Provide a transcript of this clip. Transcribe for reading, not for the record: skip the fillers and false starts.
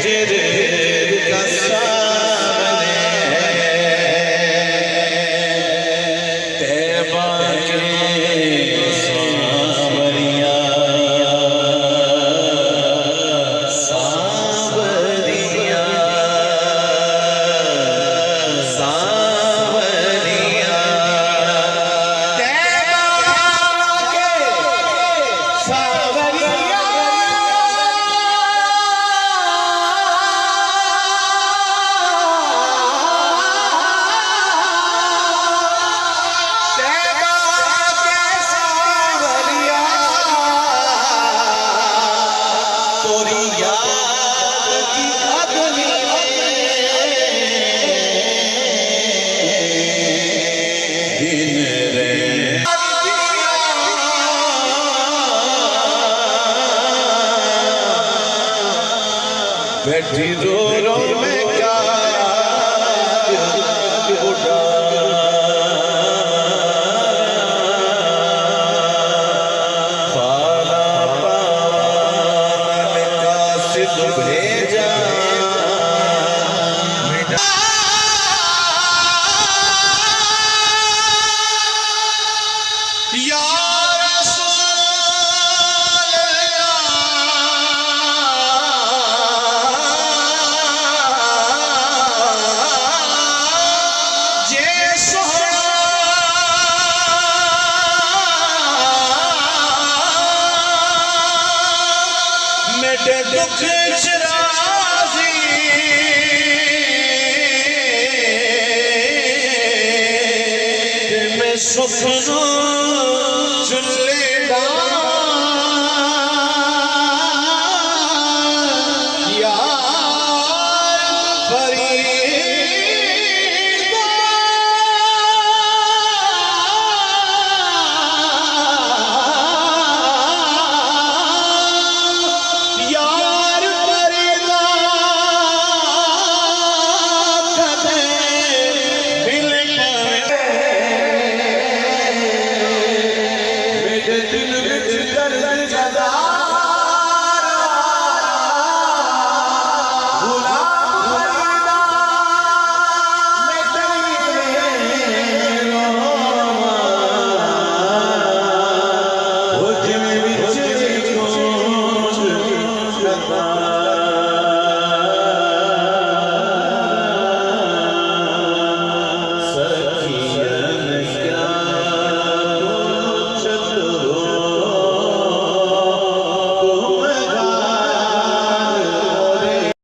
हिजर का सामने तैबा के सांवरिया सांवरिया सांवरिया तैबा के सांवरिया तोरी याद की अग्नि दिन रे बैठी रो रो में क्या उड़ा भेजा या रसूल अल्लाह जे सोहरा मेरे दुख राजी मैं सुखनो